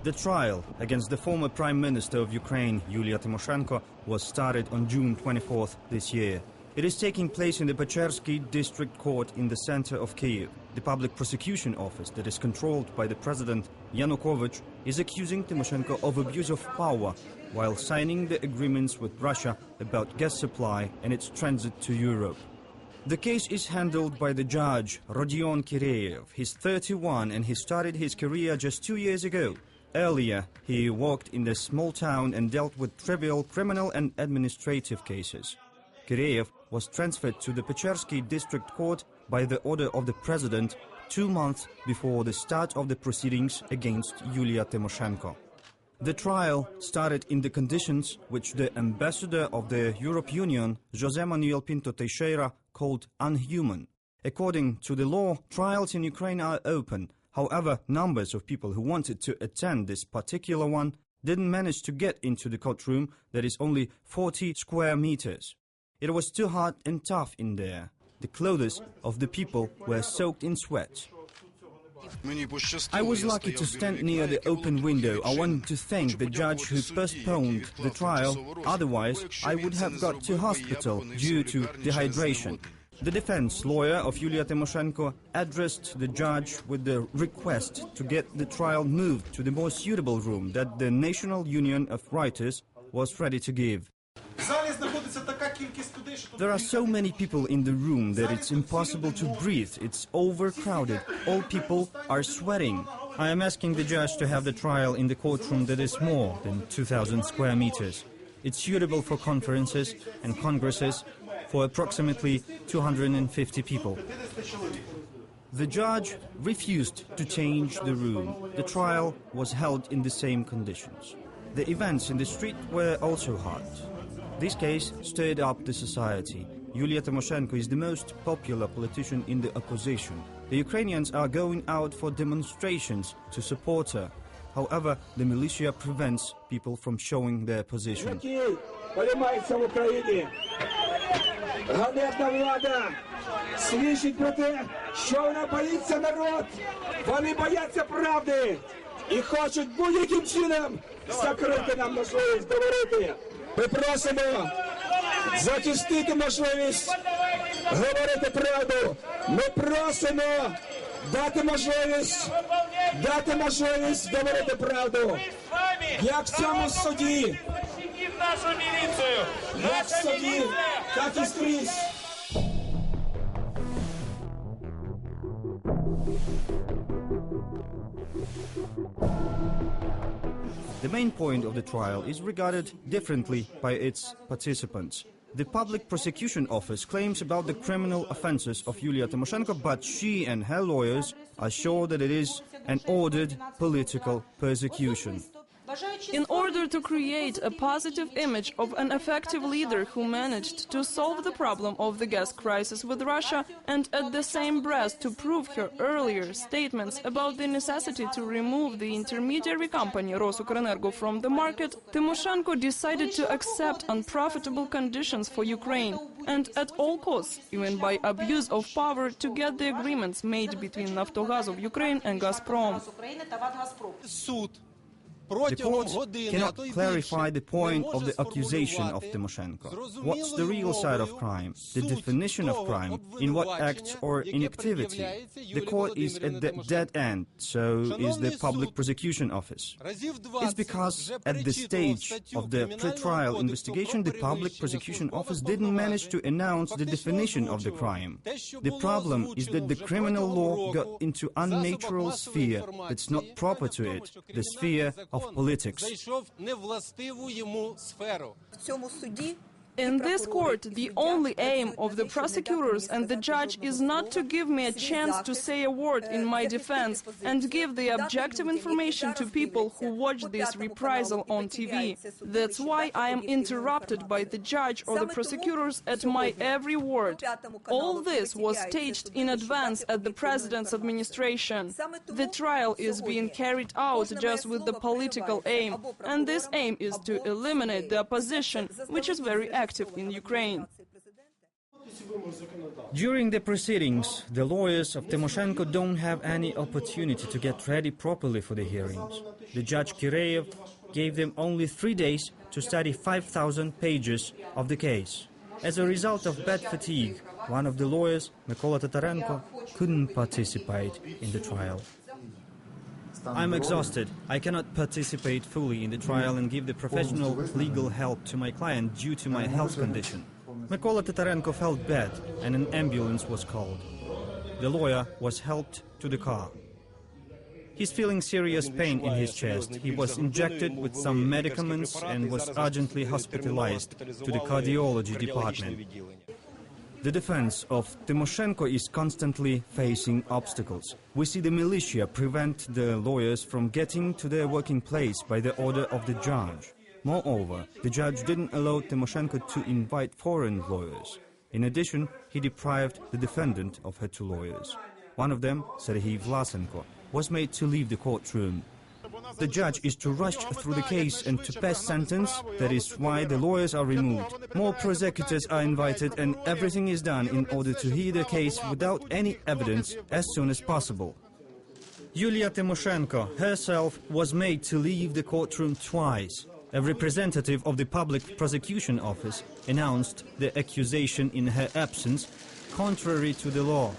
The trial against the former Prime Minister of Ukraine, Yulia Tymoshenko, was started on June 24th this year. It is taking place in the Pechersky District Court in the center of Kyiv. The public prosecution office that is controlled by the president Yanukovych is accusing Tymoshenko of abuse of power while signing the agreements with Russia about gas supply and its transit to Europe. The case is handled by the judge Rodion Kireyev. He's 31 and he started his career just 2 years ago. Earlier, he worked in the small town and dealt with trivial criminal and administrative cases. Kireyev was transferred to the Pechersky District Court by the order of the president 2 months before the start of the proceedings against Yulia Tymoshenko. The trial started in the conditions which the ambassador of the European Union, José Manuel Pinto Teixeira, called unhuman. According to the law, trials in Ukraine are open. However, numbers of people who wanted to attend this particular one didn't manage to get into the courtroom that is only 40 square meters. It was too hot and tough in there. The clothes of the people were soaked in sweat. I was lucky to stand near the open window. I want to thank the judge who postponed the trial. Otherwise, I would have got to hospital due to dehydration. The defense lawyer of Yulia Tymoshenko addressed the judge with the request to get the trial moved to the more suitable room that the National Union of Writers was ready to give. There are so many people in the room that it's impossible to breathe. It's overcrowded. All people are sweating. I am asking the judge to have the trial in the courtroom that is more than 2,000 square meters. It's suitable for conferences and congresses for approximately 250 people. The judge refused to change the room. The trial was held in the same conditions. The events in the street were also hot. This case stirred up the society. Yulia Tymoshenko is the most popular politician in the opposition. The Ukrainians are going out for demonstrations to support her. However, the militia prevents people from showing their position. Ганебна влада свідчить про те, що вона боїться народ. Вони бояться правди і хочуть будь-яким чином закрити нам можливість говорити. Ми просимо захистити можливість говорити правду. Ми просимо дати можливість говорити правду. Як в цьому суді, як в суді, так і скрізь. The main point of the trial is regarded differently by its participants. The Public Prosecution Office claims about the criminal offenses of Yulia Tymoshenko, but she and her lawyers are sure that it is an ordered political persecution. In order to create a positive image of an effective leader who managed to solve the problem of the gas crisis with Russia and at the same breath to prove her earlier statements about the necessity to remove the intermediary company Rosukrenergo from the market, Tymoshenko decided to accept unprofitable conditions for Ukraine and at all costs, even by abuse of power, to get the agreements made between Naftogaz of Ukraine and Gazprom. The court cannot clarify the point of the accusation of Tymoshenko. What's the real side of crime? The definition of crime? In what acts or inactivity? The court is at the dead end, so is the Public Prosecution Office. It's because at the stage of the pre-trial investigation, the Public Prosecution Office didn't manage to announce the definition of the crime. The problem is that the criminal law got into unnatural sphere that's not proper to it, the sphere of politics. In this court, the only aim of the prosecutors and the judge is not to give me a chance to say a word in my defense and give the objective information to people who watch this reprisal on TV. That's why I am interrupted by the judge or the prosecutors at my every word. All this was staged in advance at the president's administration. The trial is being carried out just with the political aim, and this aim is to eliminate the opposition, which is very active in Ukraine. During the proceedings, the lawyers of Tymoshenko don't have any opportunity to get ready properly for the hearings. The judge Kireyev gave them only 3 days to study 5,000 pages of the case. As a result of bad fatigue, one of the lawyers, Mykola Tatarenko, couldn't participate in the trial. I'm exhausted. I cannot participate fully in the trial and give the professional legal help to my client due to my health condition. Mykola Tatarenko felt bad and an ambulance was called. The lawyer was helped to the car. He's feeling serious pain in his chest. He was injected with some medicaments and was urgently hospitalized to the cardiology department. The defense of Tymoshenko is constantly facing obstacles. We see the militia prevent the lawyers from getting to their working place by the order of the judge. Moreover, the judge didn't allow Tymoshenko to invite foreign lawyers. In addition, he deprived the defendant of her 2 lawyers. One of them, Sergei Vlasenko, was made to leave the courtroom. The judge is to rush through the case and to pass sentence. That is why the lawyers are removed. More prosecutors are invited and everything is done in order to hear the case without any evidence as soon as possible. Yulia Tymoshenko herself was made to leave the courtroom twice. A representative of the Public Prosecution Office announced the accusation in her absence, contrary to the law.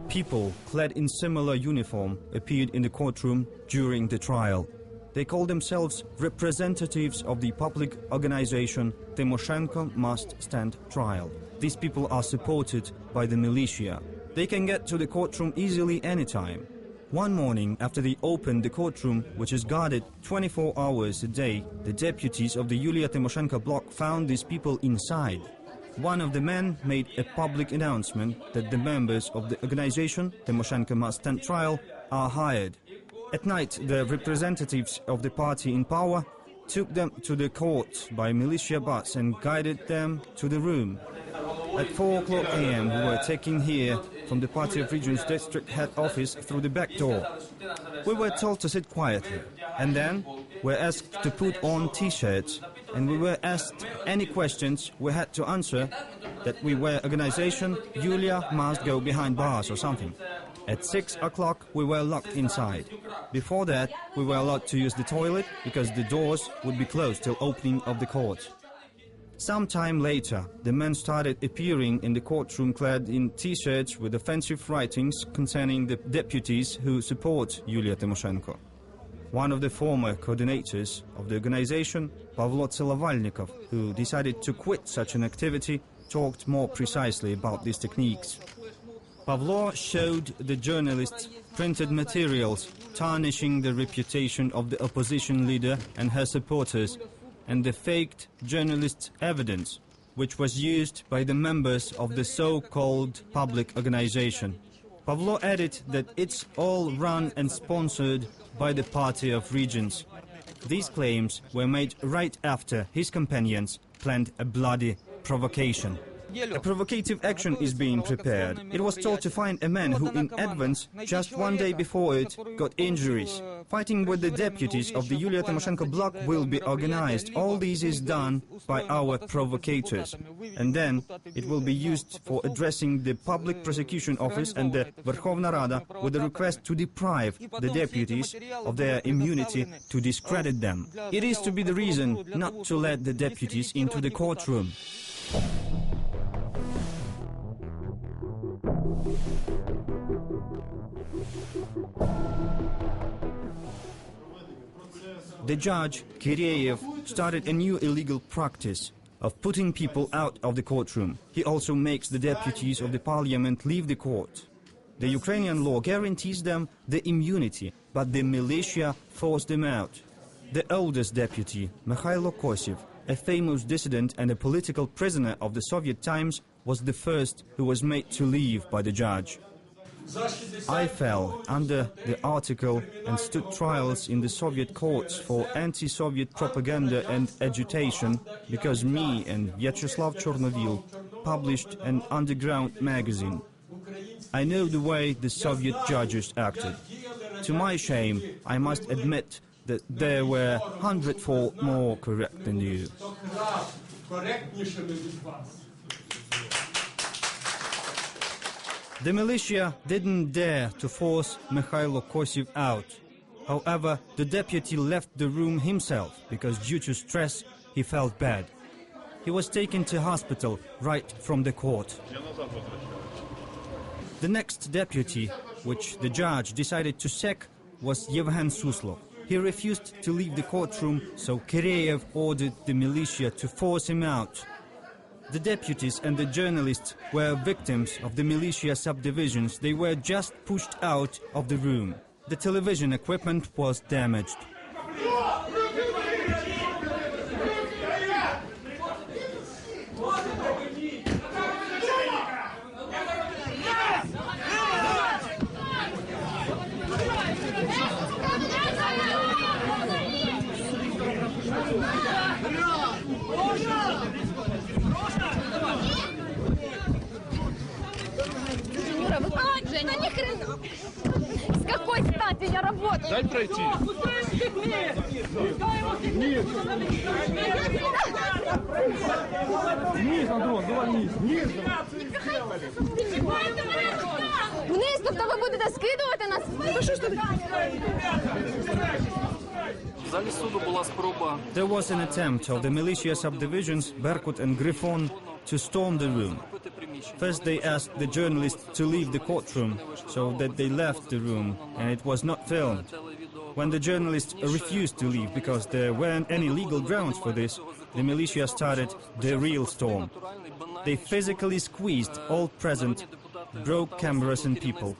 People clad in similar uniform appeared in the courtroom during the trial. They call themselves representatives of the public organization Tymoshenko Must Stand Trial. These people are supported by the militia. They can get to the courtroom easily anytime. One morning, after they opened the courtroom, which is guarded 24 hours a day, the deputies of the Yulia Tymoshenko block found these people inside. One of the men made a public announcement that the members of the organization Tymoshenko Must Stand Trial are hired. At night, the representatives of the party in power took them to the court by militia bus and guided them to the room. At 4 a.m. we were taken here from the Party of Regions district head office through the back door. We were told to sit quietly, and then were asked to put on T-shirts, and we were asked any questions we had to answer, that we were organization Yulia must go behind bars or something. At 6 o'clock we were locked inside. Before that we were allowed to use the toilet because the doors would be closed till opening of the court. Some time later, the men started appearing in the courtroom clad in T-shirts with offensive writings concerning the deputies who support Yulia Tymoshenko. One of the former coordinators of the organization, Pavlo Tsilovalnikov, who decided to quit such an activity, talked more precisely about these techniques. Pavlo showed the journalists printed materials tarnishing the reputation of the opposition leader and her supporters, and the faked journalists' evidence, which was used by the members of the so-called public organization. Pavlo added that it's all run and sponsored by the Party of Regions. These claims were made right after his companions planned a bloody provocation. A provocative action is being prepared. It was told to find a man who in advance, just 1 day before it, got injuries. Fighting with the deputies of the Yulia Tymoshenko bloc will be organized. All this is done by our provocators. And then it will be used for addressing the Public Prosecution Office and the Verkhovna Rada with a request to deprive the deputies of their immunity, to discredit them. It is to be the reason not to let the deputies into the courtroom. The judge, Kireyev, started a new illegal practice of putting people out of the courtroom. He also makes the deputies of the parliament leave the court. The Ukrainian law guarantees them the immunity, but the militia forced them out. The oldest deputy, Mikhailo Kosev, a famous dissident and a political prisoner of the Soviet times, was the first who was made to leave by the judge. I fell under the article and stood trials in the Soviet courts for anti-Soviet propaganda and agitation because me and Vyacheslav Chornovil published an underground magazine. I know the way the Soviet judges acted. To my shame, I must admit that they were 100-fold more correct than you. The militia didn't dare to force Mikhailo Kosev out. However, the deputy left the room himself because due to stress he felt bad. He was taken to hospital right from the court. The next deputy, which the judge decided to sack, was Yevhen Suslov. He refused to leave the courtroom, so Kireev ordered the militia to force him out. The deputies and the journalists were victims of the militia subdivisions. They were just pushed out of the room. The television equipment was damaged. Женя, ни хрена! С какой стати я работаю? Дай пройти. Вниз, Андрон, давай вниз. Вниз. Вниз, тобто ви будете скидувати нас? There was an attempt of the militia subdivisions, Berkut and Grifon, to storm the room. First they asked the journalists to leave the courtroom, so that they left the room, and it was not filmed. When the journalists refused to leave because there weren't any legal grounds for this, the militia started the real storm. They physically squeezed all present, broke cameras and people.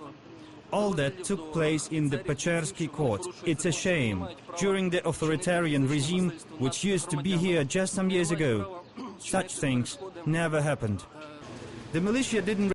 All that took place in the Pechersky court. It's a shame. During the authoritarian regime, which used to be here just some years ago, such things never happened. The militia didn't